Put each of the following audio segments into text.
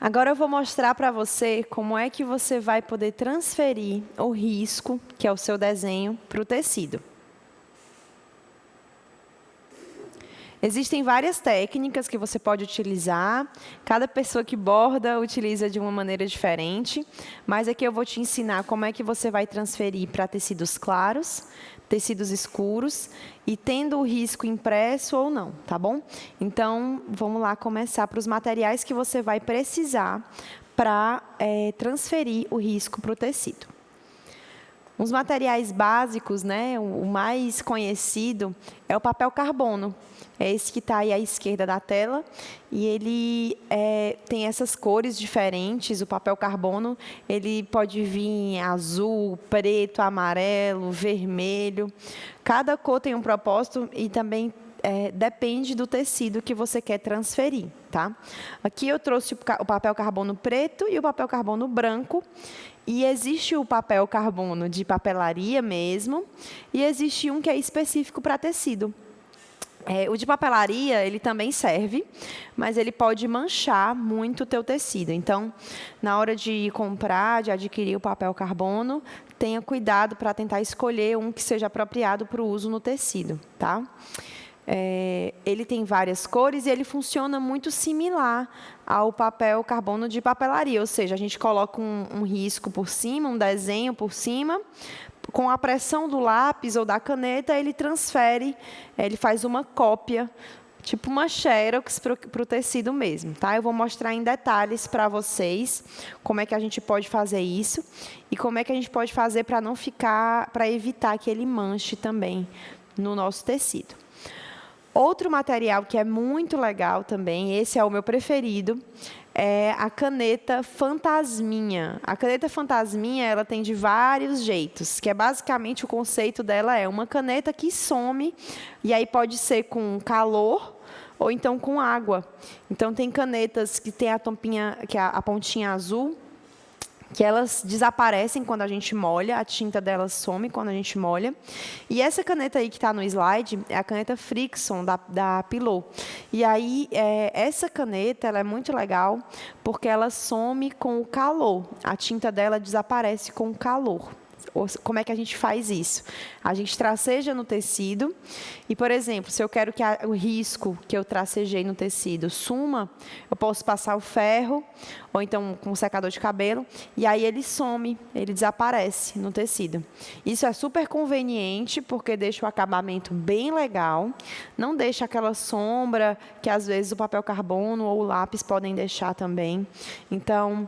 Agora eu vou mostrar para você como é que você vai poder transferir o risco, que é o seu desenho, para o tecido. Existem várias técnicas que você pode utilizar, cada pessoa que borda utiliza de uma maneira diferente, mas aqui eu vou te ensinar como é que você vai transferir para tecidos claros, tecidos escuros e tendo o risco impresso ou não, tá bom? Então, vamos lá começar para os materiais que você vai precisar para transferir o risco para o tecido. Os materiais básicos, né, o mais conhecido é o papel carbono. É esse que está aí à esquerda da tela. E ele tem essas cores diferentes. O papel carbono ele pode vir em azul, preto, amarelo, vermelho. Cada cor tem um propósito e também depende do tecido que você quer transferir, tá? Aqui eu trouxe o papel carbono preto e o papel carbono branco. E existe o papel carbono de papelaria mesmo, e existe um que é específico para tecido. O de papelaria, ele também serve, mas ele pode manchar muito o teu tecido. Então, na hora de comprar, de adquirir o papel carbono, tenha cuidado para tentar escolher um que seja apropriado para o uso no tecido, tá? Ele tem várias cores e ele funciona muito similar ao papel carbono de papelaria, ou seja, a gente coloca um risco por cima, um desenho por cima, com a pressão do lápis ou da caneta, ele transfere, ele faz uma cópia, tipo uma xerox para o tecido mesmo, tá? Eu vou mostrar em detalhes para vocês como é que a gente pode fazer isso e como é que a gente pode fazer para não ficar, para evitar que ele manche também no nosso tecido. Outro material que é muito legal também, esse é o meu preferido, é a caneta Fantasminha. A caneta Fantasminha, ela tem de vários jeitos, que é basicamente o conceito dela é uma caneta que some, e aí pode ser com calor ou então com água. Então, tem canetas que tem a tampinha, que é a pontinha azul, que elas desaparecem quando a gente molha, a tinta delas some quando a gente molha. E essa caneta aí que está no slide é a caneta Frixion, da Pilot. E aí, essa caneta ela é muito legal, porque ela some com o calor. A tinta dela desaparece com o calor. Como é que a gente faz isso? A gente traceja no tecido e, por exemplo, se eu quero que o risco que eu tracejei no tecido suma, eu posso passar o ferro ou então com um secador de cabelo e aí ele some, ele desaparece no tecido. Isso é super conveniente porque deixa o acabamento bem legal, não deixa aquela sombra que às vezes o papel carbono ou o lápis podem deixar também. Então,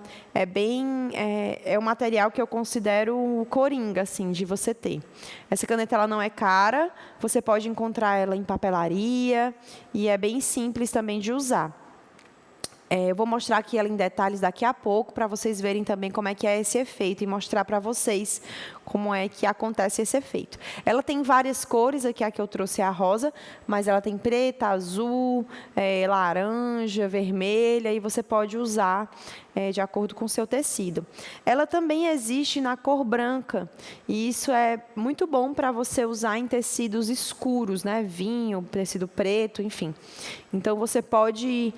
é um material que eu considero coringa, assim, de você ter. Essa caneta ela não é cara, você pode encontrar ela em papelaria e é bem simples também de usar. Eu vou mostrar aqui ela em detalhes daqui a pouco, para vocês verem também como é que é esse efeito e mostrar para vocês como é que acontece esse efeito. Ela tem várias cores, aqui a que eu trouxe é a rosa, mas ela tem preta, azul, laranja, vermelha, e você pode usar de acordo com o seu tecido. Ela também existe na cor branca, e isso é muito bom para você usar em tecidos escuros, né? Vinho, tecido preto, enfim. Então, você pode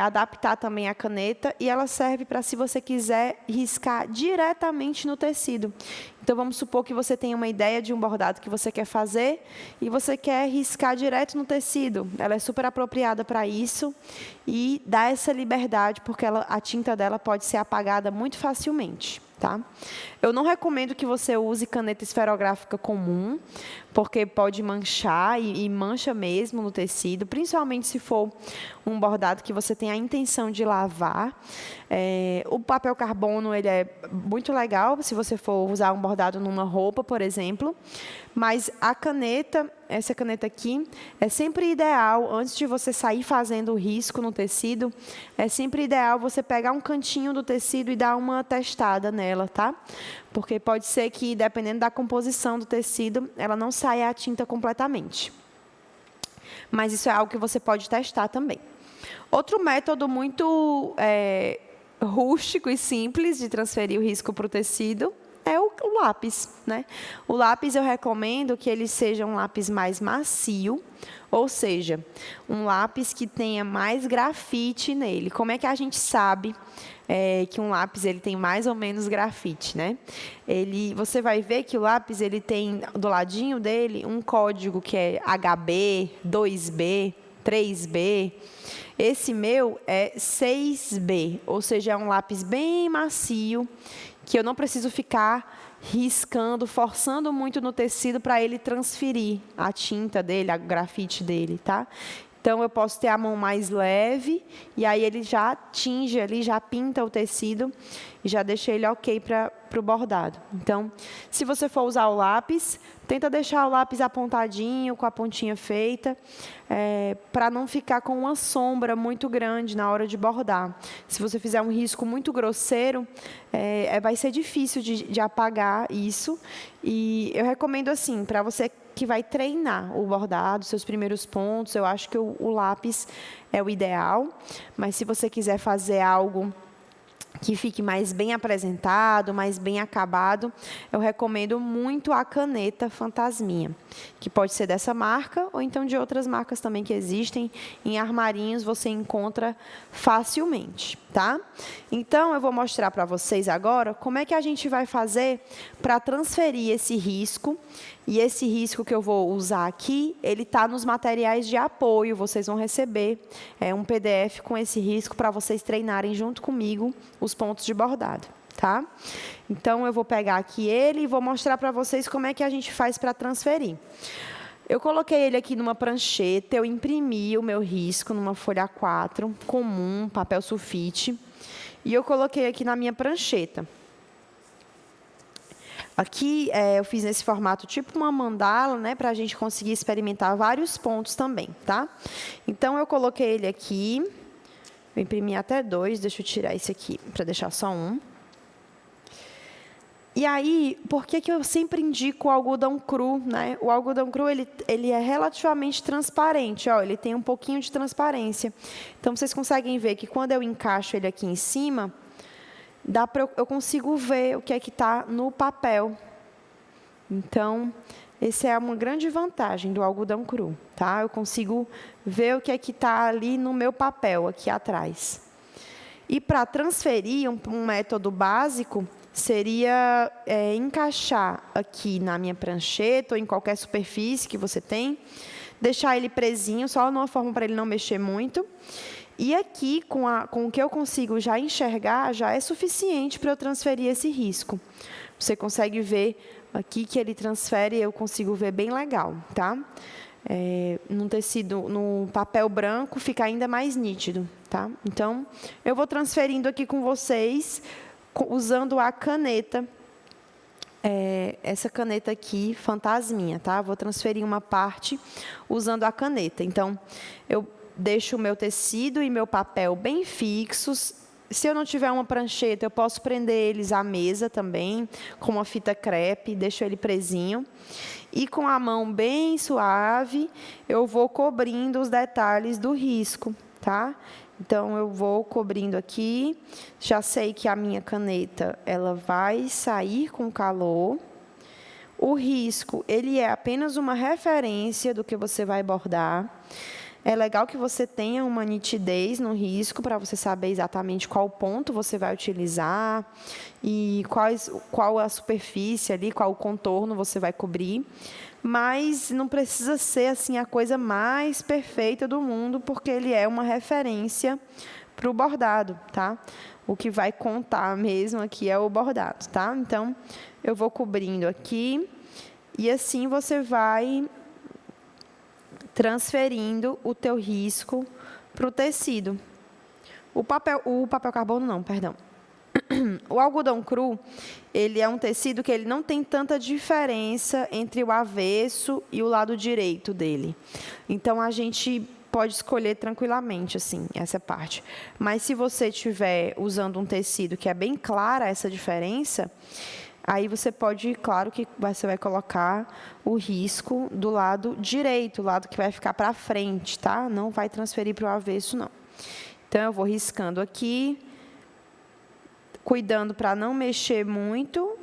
adaptar também a caneta, e ela serve para, se você quiser, riscar diretamente no tecido. Então, vamos supor que você tenha uma ideia de um bordado que você quer fazer e você quer riscar direto no tecido. Ela é super apropriada para isso e dá essa liberdade, porque a tinta dela pode ser apagada muito facilmente. Tá? Eu não recomendo que você use caneta esferográfica comum, porque pode manchar e mancha mesmo no tecido, principalmente se for um bordado que você tem a intenção de lavar. O papel carbono ele é muito legal se você for usar um bordado numa roupa, por exemplo, mas a caneta, essa caneta aqui, é sempre ideal, antes de você sair fazendo o risco no tecido, é sempre ideal você pegar um cantinho do tecido e dar uma testada nela, tá? Porque pode ser que, dependendo da composição do tecido, ela não saia a tinta completamente. Mas isso é algo que você pode testar também. Outro método muito rústico e simples de transferir o risco para o tecido é o lápis, né? O lápis eu recomendo que ele seja um lápis mais macio, ou seja, um lápis que tenha mais grafite nele. Como é que a gente sabe que um lápis ele tem mais ou menos grafite, né? Você vai ver que o lápis ele tem do ladinho dele um código que é HB, 2B, 3B. Esse meu é 6B, ou seja, é um lápis bem macio, que eu não preciso ficar riscando, forçando muito no tecido para ele transferir a tinta dele, a grafite dele, tá? Então, eu posso ter a mão mais leve, e aí ele já tinge ali, já pinta o tecido, e já deixa ele ok para o bordado. Então, se você for usar o lápis, tenta deixar o lápis apontadinho, com a pontinha feita, para não ficar com uma sombra muito grande na hora de bordar. Se você fizer um risco muito grosseiro, vai ser difícil de apagar isso. E eu recomendo assim, para você que vai treinar o bordado, seus primeiros pontos, eu acho que o lápis é o ideal. Mas se você quiser fazer algo que fique mais bem apresentado, mais bem acabado, eu recomendo muito a caneta Fantasminha, que pode ser dessa marca ou então de outras marcas também que existem. Em armarinhos você encontra facilmente, tá? Então, eu vou mostrar para vocês agora como é que a gente vai fazer para transferir esse risco. E esse risco que eu vou usar aqui, ele está nos materiais de apoio. Vocês vão receber um PDF com esse risco para vocês treinarem junto comigo os pontos de bordado, tá? Então, eu vou pegar aqui ele e vou mostrar para vocês como é que a gente faz para transferir. Eu coloquei ele aqui numa prancheta, eu imprimi o meu risco numa folha A4 comum, papel sulfite, e eu coloquei aqui na minha prancheta. Aqui eu fiz nesse formato tipo uma mandala, né, para a gente conseguir experimentar vários pontos também, tá? Então, eu coloquei ele aqui, eu imprimi até 2, deixa eu tirar esse aqui para deixar só um. E aí, por que eu sempre indico o algodão cru, né? O algodão cru, ele é relativamente transparente, ó, ele tem um pouquinho de transparência. Então, vocês conseguem ver que quando eu encaixo ele aqui em cima, eu consigo ver o que é que está no papel. Então, essa é uma grande vantagem do algodão cru, tá? Eu consigo ver o que é que está ali no meu papel, aqui atrás. E para transferir, um método básico seria encaixar aqui na minha prancheta ou em qualquer superfície que você tem, deixar ele presinho, só numa forma para ele não mexer muito. E aqui, com o que eu consigo já enxergar, já é suficiente para eu transferir esse risco. Você consegue ver aqui que ele transfere, eu consigo ver bem legal, tá? No tecido, no papel branco, fica ainda mais nítido, tá? Então, eu vou transferindo aqui com vocês, usando a caneta, essa caneta aqui, Fantasminha, tá? Vou transferir uma parte usando a caneta. Então, eu deixo o meu tecido e meu papel bem fixos. Se eu não tiver uma prancheta, eu posso prender eles à mesa também, com uma fita crepe, deixo ele presinho. E com a mão bem suave, eu vou cobrindo os detalhes do risco, tá? Então, eu vou cobrindo aqui. Já sei que a minha caneta ela vai sair com calor. O risco, ele é apenas uma referência do que você vai bordar. É legal que você tenha uma nitidez no risco para você saber exatamente qual ponto você vai utilizar e qual a superfície ali, qual o contorno você vai cobrir. Mas não precisa ser assim a coisa mais perfeita do mundo, porque ele é uma referência para o bordado, tá? O que vai contar mesmo aqui é o bordado, tá? Então, eu vou cobrindo aqui e assim você vai transferindo o teu risco para o tecido. O papel carbono não, perdão. O algodão cru, ele é um tecido que ele não tem tanta diferença entre o avesso e o lado direito dele. Então, a gente pode escolher tranquilamente, assim, essa parte. Mas, se você estiver usando um tecido que é bem clara essa diferença, aí você pode, claro que você vai colocar o risco do lado direito, o lado que vai ficar para frente, tá? Não vai transferir para o avesso, não. Então, eu vou riscando aqui, cuidando para não mexer muito.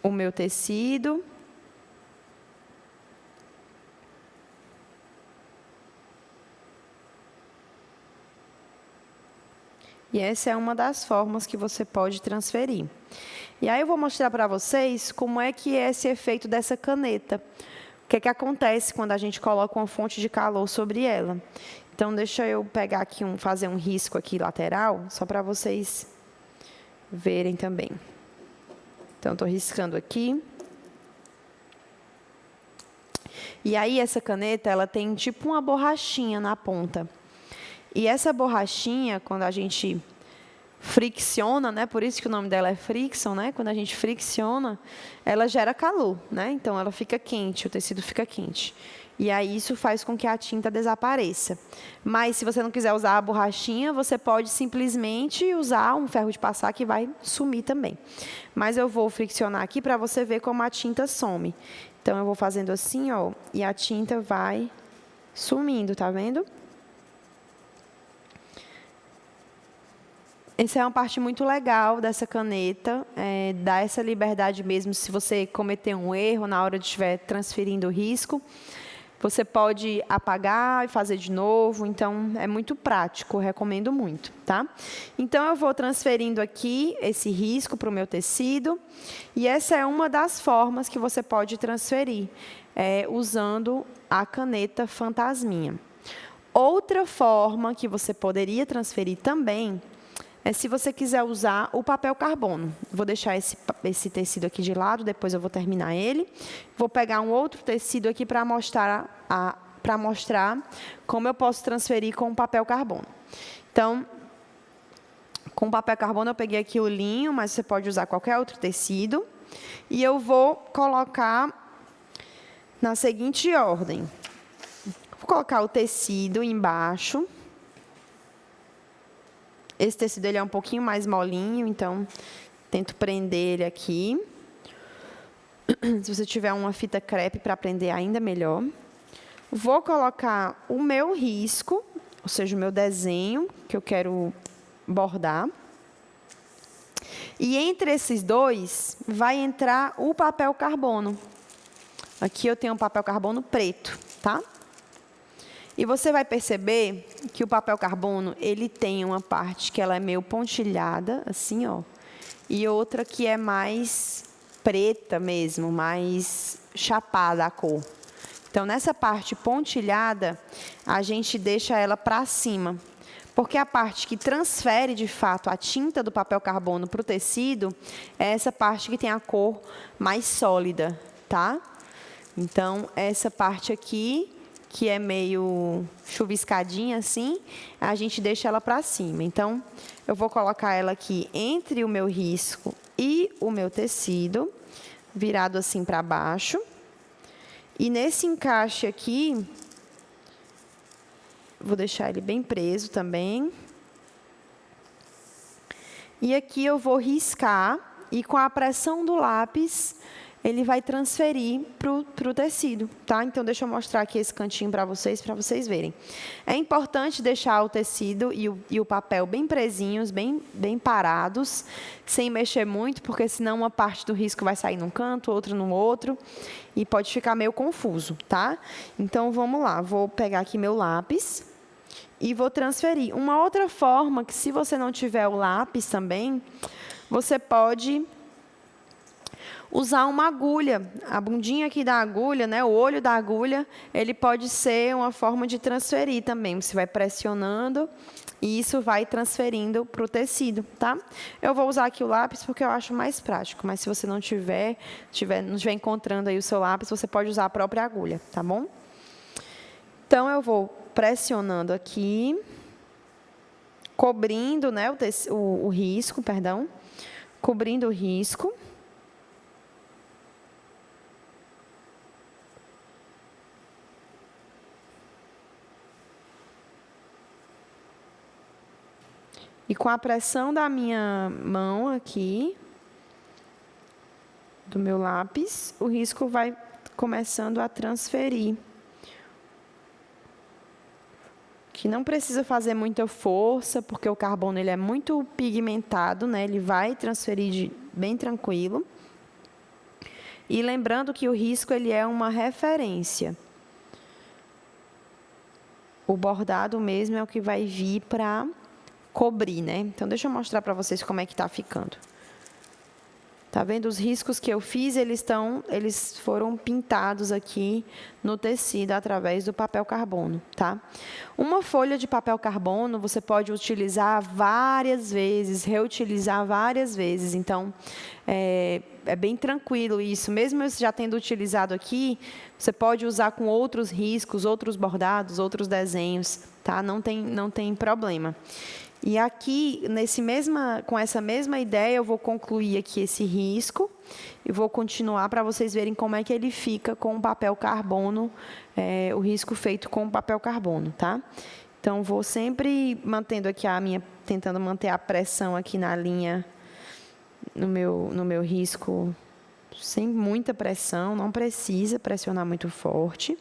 o meu tecido. E essa é uma das formas que você pode transferir. E aí eu vou mostrar para vocês como é que é esse efeito dessa caneta. O que é que acontece quando a gente coloca uma fonte de calor sobre ela. Então, deixa eu pegar aqui, fazer um risco aqui lateral, só para vocês verem também. Então, estou riscando aqui. E aí, essa caneta, ela tem tipo uma borrachinha na ponta. E essa borrachinha, quando a gente fricciona, né? Por isso que o nome dela é friction, né? Quando a gente fricciona, ela gera calor, né? Então, ela fica quente, o tecido fica quente. E aí, isso faz com que a tinta desapareça. Mas, se você não quiser usar a borrachinha, você pode simplesmente usar um ferro de passar que vai sumir também. Mas eu vou friccionar aqui para você ver como a tinta some. Então, eu vou fazendo assim, ó, e a tinta vai sumindo, tá vendo? Essa é uma parte muito legal dessa caneta, dá essa liberdade mesmo, se você cometer um erro na hora de estiver transferindo o risco, você pode apagar e fazer de novo, então é muito prático, recomendo muito, tá? Então, eu vou transferindo aqui esse risco para o meu tecido, e essa é uma das formas que você pode transferir, usando a caneta fantasminha. Outra forma que você poderia transferir também é se você quiser usar o papel carbono. Vou deixar esse tecido aqui de lado, depois eu vou terminar ele. Vou pegar um outro tecido aqui para mostrar como eu posso transferir com o papel carbono. Então, com o papel carbono eu peguei aqui o linho, mas você pode usar qualquer outro tecido. E eu vou colocar na seguinte ordem. Vou colocar o tecido embaixo. Esse tecido ele é um pouquinho mais molinho, então tento prender ele aqui. Se você tiver uma fita crepe para prender, ainda melhor. Vou colocar o meu risco, ou seja, o meu desenho que eu quero bordar. E entre esses dois vai entrar o papel carbono. Aqui eu tenho um papel carbono preto, tá? E você vai perceber que o papel carbono, ele tem uma parte que ela é meio pontilhada, assim, ó, e outra que é mais preta mesmo, mais chapada a cor. Então, nessa parte pontilhada, a gente deixa ela para cima, porque a parte que transfere, de fato, a tinta do papel carbono para o tecido é essa parte que tem a cor mais sólida, tá? Então, essa parte aqui, que é meio chuviscadinha assim, a gente deixa ela para cima. Então, eu vou colocar ela aqui entre o meu risco e o meu tecido, virado assim para baixo. E nesse encaixe aqui, vou deixar ele bem preso também. E aqui eu vou riscar, e com a pressão do lápis, ele vai transferir para o tecido, tá? Então, deixa eu mostrar aqui esse cantinho para vocês verem. É importante deixar o tecido e o papel bem presinhos, bem parados, sem mexer muito, porque senão uma parte do risco vai sair num canto, outra no outro, e pode ficar meio confuso, tá? Então, vamos lá. Vou pegar aqui meu lápis e vou transferir. Uma outra forma, que se você não tiver o lápis também, você pode usar uma agulha. A bundinha aqui da agulha, né, o olho da agulha, ele pode ser uma forma de transferir também. Você vai pressionando e isso vai transferindo para o tecido, tá? Eu vou usar aqui o lápis porque eu acho mais prático, mas se você não estiver encontrando aí o seu lápis, você pode usar a própria agulha, tá bom? Então, eu vou pressionando aqui, cobrindo, né, o risco, perdão, cobrindo o risco. E com a pressão da minha mão aqui, do meu lápis, o risco vai começando a transferir. Que não precisa fazer muita força, porque o carbono ele é muito pigmentado, né? Ele vai transferir bem tranquilo. E lembrando que o risco ele é uma referência. O bordado mesmo é o que vai vir para cobrir, né? Então, deixa eu mostrar para vocês como é que está ficando. Tá vendo? Os riscos que eu fiz, eles foram pintados aqui no tecido através do papel carbono, tá? Uma folha de papel carbono você pode utilizar várias vezes, reutilizar várias vezes. Então, é bem tranquilo isso. Mesmo eu já tendo utilizado aqui, você pode usar com outros riscos, outros bordados, outros desenhos, tá? Não tem problema. E aqui, com essa mesma ideia, eu vou concluir aqui esse risco e vou continuar para vocês verem como é que ele fica com o papel carbono, o risco feito com o papel carbono, tá? Então, vou sempre mantendo aqui tentando manter a pressão aqui na linha, no meu risco, sem muita pressão, não precisa pressionar muito forte.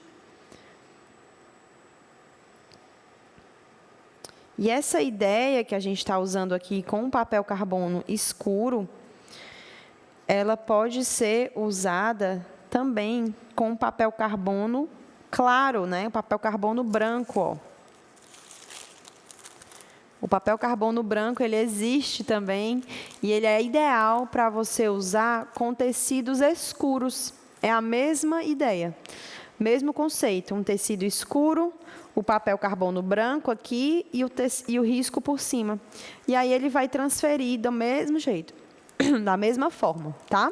E essa ideia que a gente está usando aqui com o papel carbono escuro, ela pode ser usada também com o papel carbono claro, né? O papel carbono branco, ó. O papel carbono branco, ele existe também e ele é ideal para você usar com tecidos escuros. É a mesma ideia, mesmo conceito, um tecido escuro, o papel carbono branco aqui e o risco por cima. E aí ele vai transferir do mesmo jeito, da mesma forma, tá?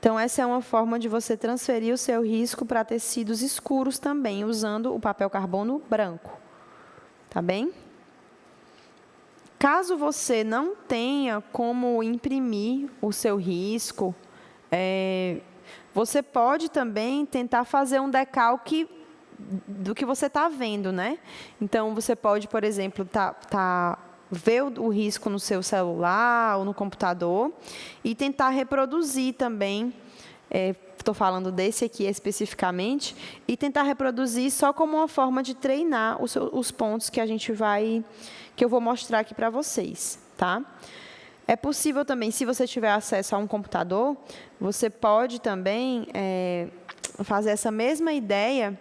Então, essa é uma forma de você transferir o seu risco para tecidos escuros também, usando o papel carbono branco. Tá bem? Caso você não tenha como imprimir o seu risco, você pode também tentar fazer um decalque do que você está vendo, né? Então, você pode, por exemplo, ver o risco no seu celular ou no computador e tentar reproduzir também, estou falando desse aqui especificamente, e tentar reproduzir só como uma forma de treinar os pontos que eu vou mostrar aqui para vocês, tá? É possível também, se você tiver acesso a um computador, você pode também fazer essa mesma ideia,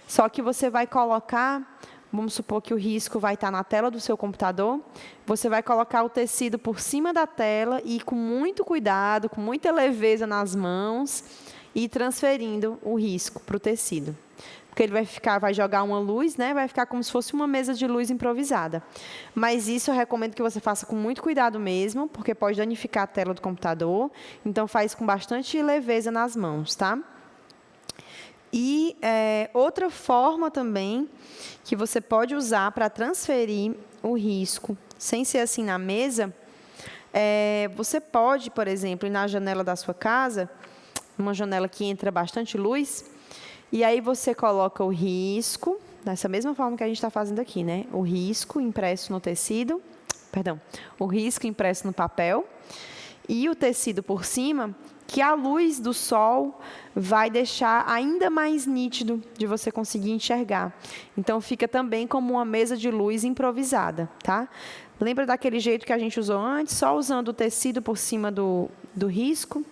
só que você vai colocar, vamos supor que o risco vai estar na tela do seu computador, você vai colocar o tecido por cima da tela e com muito cuidado, com muita leveza nas mãos, e transferindo o risco para o tecido. Porque ele vai jogar uma luz, né? Vai ficar como se fosse uma mesa de luz improvisada. Mas isso eu recomendo que você faça com muito cuidado mesmo, porque pode danificar a tela do computador. Então, faz com bastante leveza nas mãos, tá? E outra forma também que você pode usar para transferir o risco, sem ser assim na mesa, você pode, por exemplo, ir na janela da sua casa, uma janela que entra bastante luz, e aí você coloca o risco, dessa mesma forma que a gente está fazendo aqui, né? O risco impresso no tecido, o risco impresso no papel, e o tecido por cima, que a luz do sol vai deixar ainda mais nítido de você conseguir enxergar. Então, fica também como uma mesa de luz improvisada, tá? Lembra daquele jeito que a gente usou antes, só usando o tecido por cima do risco?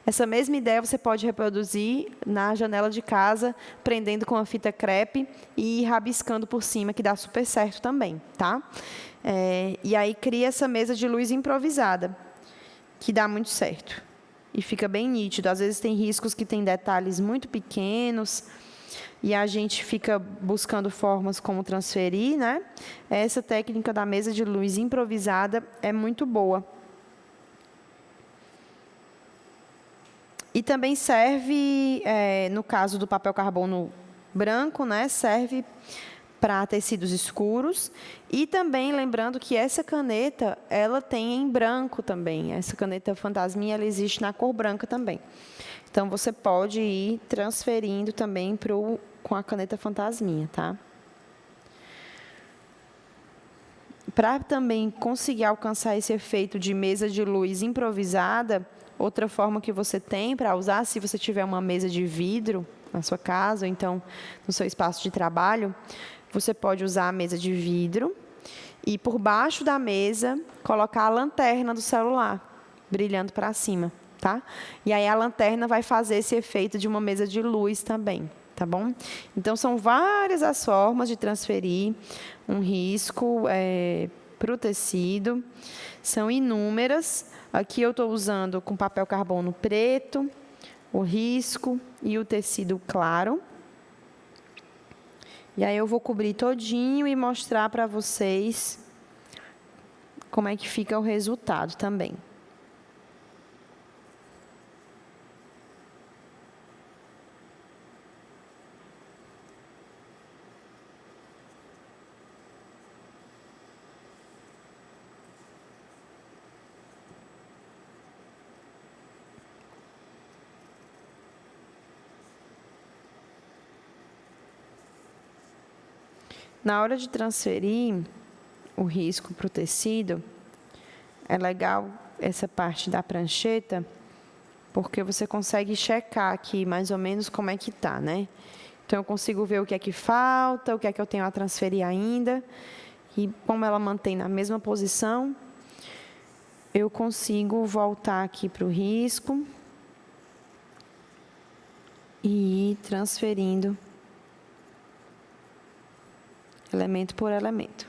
Essa mesma ideia você pode reproduzir na janela de casa, prendendo com a fita crepe e rabiscando por cima, que dá super certo também, tá? E aí cria essa mesa de luz improvisada, que dá muito certo. E fica bem nítido. Às vezes tem riscos que têm detalhes muito pequenos e a gente fica buscando formas como transferir, né? Essa técnica da mesa de luz improvisada é muito boa. E também serve, no caso do papel carbono branco, né? Serve para tecidos escuros. E também lembrando que essa caneta, ela tem em branco também. Essa caneta fantasminha, ela existe na cor branca também. Então, você pode ir transferindo também com a caneta fantasminha, tá? Para também conseguir alcançar esse efeito de mesa de luz improvisada, outra forma que você tem para usar, se você tiver uma mesa de vidro na sua casa, ou então no seu espaço de trabalho, você pode usar a mesa de vidro e por baixo da mesa colocar a lanterna do celular, brilhando para cima, tá? E aí a lanterna vai fazer esse efeito de uma mesa de luz também, tá bom? Então, são várias as formas de transferir um risco para o tecido. São inúmeras. Aqui eu estou usando com papel carbono preto, o risco e o tecido claro. E aí eu vou cobrir todinho e mostrar para vocês como é que fica o resultado também. Na hora de transferir o risco para o tecido, é legal essa parte da prancheta, porque você consegue checar aqui mais ou menos como é que tá, né? Então, eu consigo ver o que é que falta, o que é que eu tenho a transferir ainda. E como ela mantém na mesma posição, eu consigo voltar aqui para o risco e ir transferindo elemento por elemento.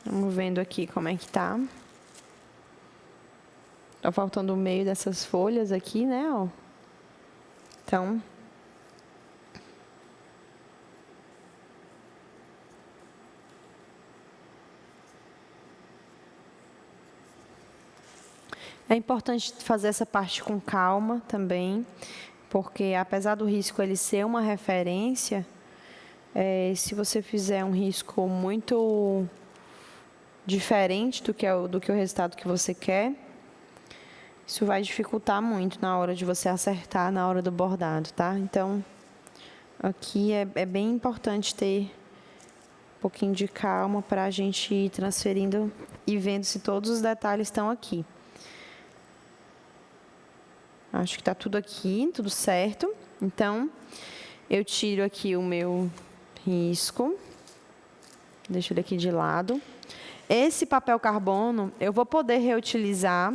Vamos vendo aqui como é que tá. Tá faltando o meio dessas folhas aqui, né, ó. Então, é importante fazer essa parte com calma também, porque apesar do risco ele ser uma referência, se você fizer um risco muito diferente do que o resultado que você quer, isso vai dificultar muito na hora de você acertar, na hora do bordado, tá? Então, aqui é bem importante ter um pouquinho de calma para a gente ir transferindo e vendo se todos os detalhes estão aqui. Acho que está tudo aqui, tudo certo. Então, eu tiro aqui o meu risco. Deixo ele aqui de lado. Esse papel carbono, eu vou poder reutilizar.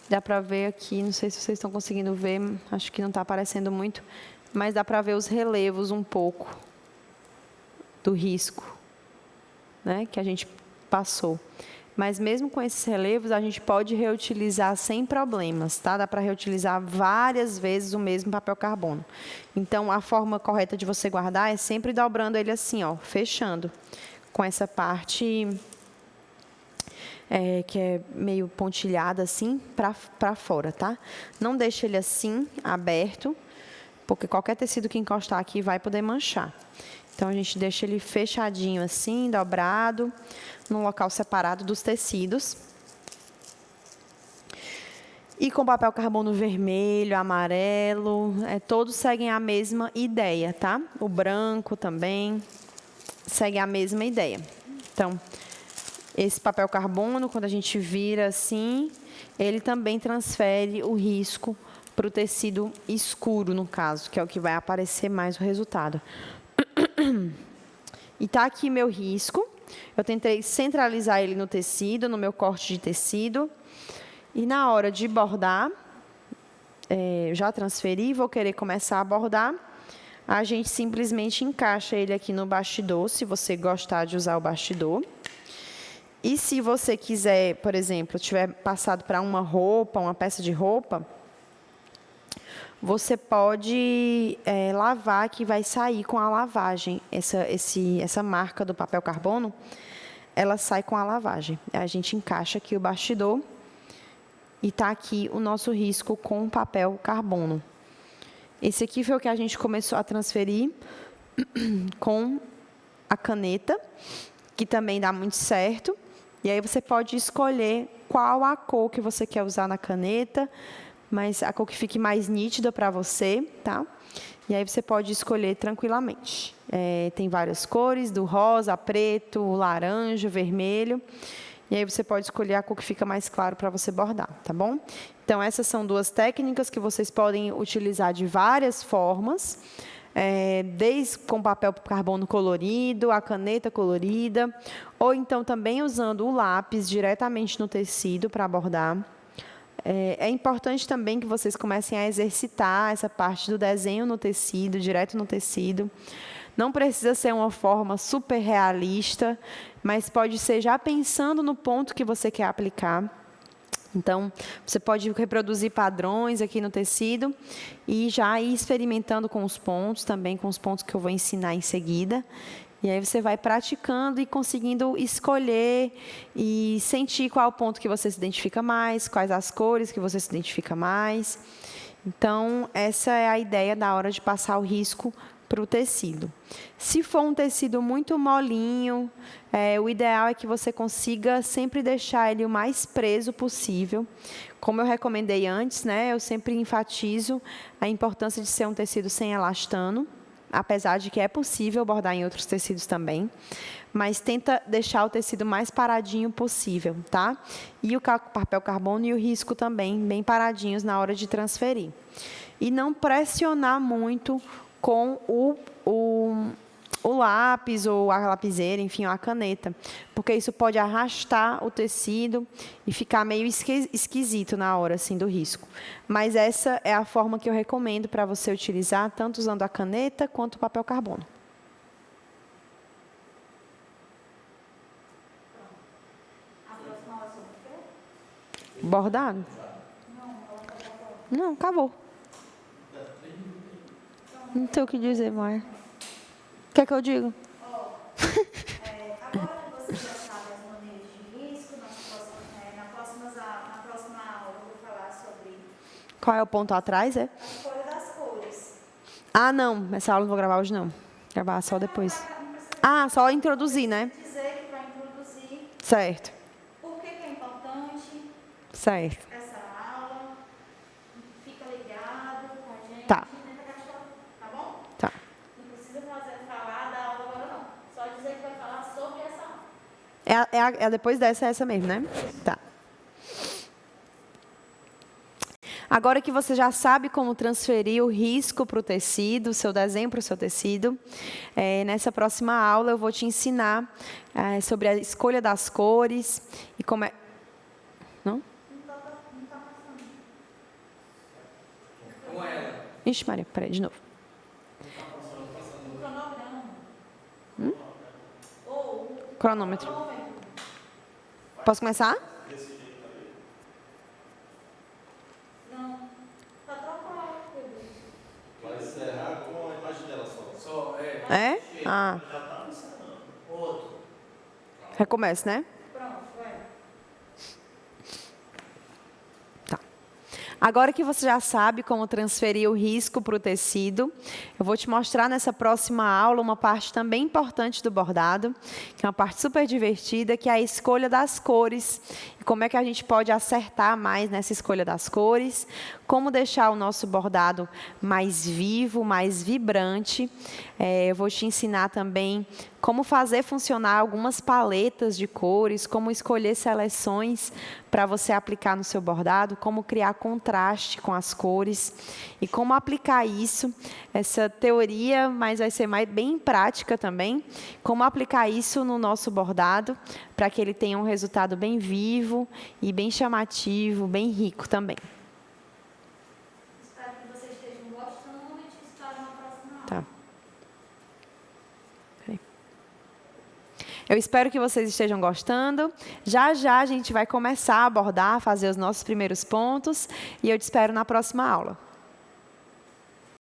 Dá para ver aqui, não sei se vocês estão conseguindo ver, acho que não está aparecendo muito, mas dá para ver os relevos um pouco do risco, né, que a gente passou. Mas mesmo com esses relevos, a gente pode reutilizar sem problemas, tá? Dá para reutilizar várias vezes o mesmo papel carbono. Então, a forma correta de você guardar é sempre dobrando ele assim, ó, fechando, com essa parte que é meio pontilhada assim, para fora, tá? Não deixe ele assim, aberto, porque qualquer tecido que encostar aqui vai poder manchar. Então, a gente deixa ele fechadinho assim, dobrado, num local separado dos tecidos. E com papel carbono vermelho, amarelo, todos seguem a mesma ideia, tá? O branco também segue a mesma ideia. Então, esse papel carbono, quando a gente vira assim, ele também transfere o risco para o tecido escuro, no caso, que é o que vai aparecer mais o resultado. E tá aqui meu risco. Eu tentei centralizar ele no tecido, no meu corte de tecido. E na hora de bordar, já transferi, vou querer começar a bordar. A gente simplesmente encaixa ele aqui no bastidor, se você gostar de usar o bastidor. E se você quiser, por exemplo, tiver passado para uma roupa, uma peça de roupa, você pode lavar, que vai sair com a lavagem. Essa marca do papel carbono, ela sai com a lavagem. A gente encaixa aqui o bastidor e está aqui o nosso risco com papel carbono. Esse aqui foi o que a gente começou a transferir com a caneta, que também dá muito certo. E aí você pode escolher qual a cor que você quer usar na caneta, mas a cor que fique mais nítida para você, tá? E aí você pode escolher tranquilamente. Tem várias cores, do rosa, preto, laranja, vermelho. E aí você pode escolher a cor que fica mais claro para você bordar, tá bom? Então, essas são duas técnicas que vocês podem utilizar de várias formas, desde com papel carbono colorido, a caneta colorida, ou então também usando o lápis diretamente no tecido para bordar. É importante também que vocês comecem a exercitar essa parte do desenho no tecido, direto no tecido. Não precisa ser uma forma super realista, mas pode ser já pensando no ponto que você quer aplicar. Então, você pode reproduzir padrões aqui no tecido e já ir experimentando com os pontos, também com os pontos que eu vou ensinar em seguida. E aí você vai praticando e conseguindo escolher e sentir qual é o ponto que você se identifica mais, quais as cores que você se identifica mais. Então, essa é a ideia da hora de passar o risco para o tecido. Se for um tecido muito molinho, o ideal é que você consiga sempre deixar ele o mais preso possível. Como eu recomendei antes, né, eu sempre enfatizo a importância de ser um tecido sem elastano, apesar de que é possível bordar em outros tecidos também, mas tenta deixar o tecido mais paradinho possível, tá? E o papel carbono e o risco também, bem paradinhos na hora de transferir. E não pressionar muito com o lápis ou a lapiseira, enfim, ou a caneta, porque isso pode arrastar o tecido e ficar meio esquisito na hora assim, do risco. Mas essa é a forma que eu recomendo para você utilizar, tanto usando a caneta quanto o papel carbono. Bordado? Não, acabou. Não tem o que dizer, Maia. Quer que eu diga? Agora você já sabe as maneiras de risco, na próxima aula eu vou falar sobre Qual é o ponto atrás, a escolha das cores. Ah, não. Essa aula eu não vou gravar hoje, não. Gravar só depois. Ah, só introduzir, né? Dizer que vai introduzir Certo. por que é importante Certo. essa aula. Fica ligado com a gente. Tá. Tenta gastar, tá bom? Tá. Não precisa falar da aula agora, não. Só dizer que vai falar sobre essa aula. É depois dessa, é essa mesmo, né? Tá. Agora que você já sabe como transferir o risco para o tecido, o seu desenho para o seu tecido, nessa próxima aula eu vou te ensinar sobre a escolha das cores e como é... Não? Não tá passando. Com ela. Ixi, Maria, peraí, de novo. O cronograma. Ou Cronômetro. cronômetro. Posso começar? Não. Tá trocado, Pedro. Vai encerrar com a imagem dela só. Só, É? Ah, Já está encerrando. outro. recomeça, né? Pronto, vai. Tá. Agora que você já sabe como transferir o risco para o tecido, eu vou te mostrar nessa próxima aula uma parte também importante do bordado, que é uma parte super divertida, que é a escolha das cores. E como é que a gente pode acertar mais nessa escolha das cores, como deixar o nosso bordado mais vivo, mais vibrante. Eu vou te ensinar também como fazer funcionar algumas paletas de cores, como escolher seleções para você aplicar no seu bordado, como criar contraste com as cores e como aplicar isso, essa teoria, mas vai ser bem prática também, como aplicar isso no nosso bordado para que ele tenha um resultado bem vivo e bem chamativo, bem rico também. Espero que vocês estejam gostando e te espero na próxima aula. Tá. Eu espero que vocês estejam gostando. Já já a gente vai começar a abordar, fazer os nossos primeiros pontos e eu te espero na próxima aula.